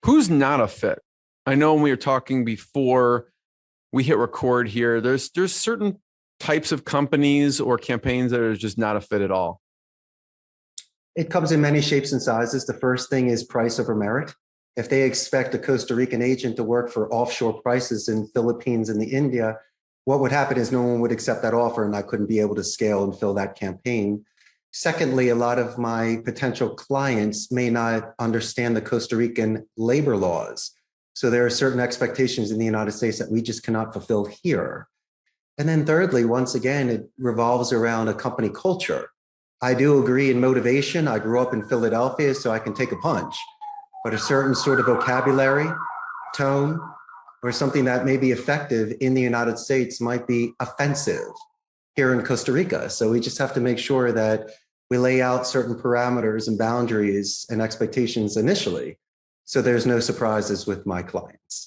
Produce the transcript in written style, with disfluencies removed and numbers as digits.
Who's not a fit? I know when we were talking before we hit record here, there's certain types of companies or campaigns that are just not a fit at all. It comes in many shapes and sizes. The first thing is price over merit. If they expect a Costa Rican agent to work for offshore prices in Philippines and India, what would happen is no one would accept that offer and I couldn't be able to scale and fill that campaign. Secondly, a lot of my potential clients may not understand the Costa Rican labor laws. So there are certain expectations in the United States that we just cannot fulfill here. And then thirdly, once again, it revolves around a company culture. I do agree in motivation. I grew up in Philadelphia, so I can take a punch. But a certain sort of vocabulary, tone, or something that may be effective in the United States might be offensive here in Costa Rica. So we just have to make sure that we lay out certain parameters and boundaries and expectations initially, so there's no surprises with my clients.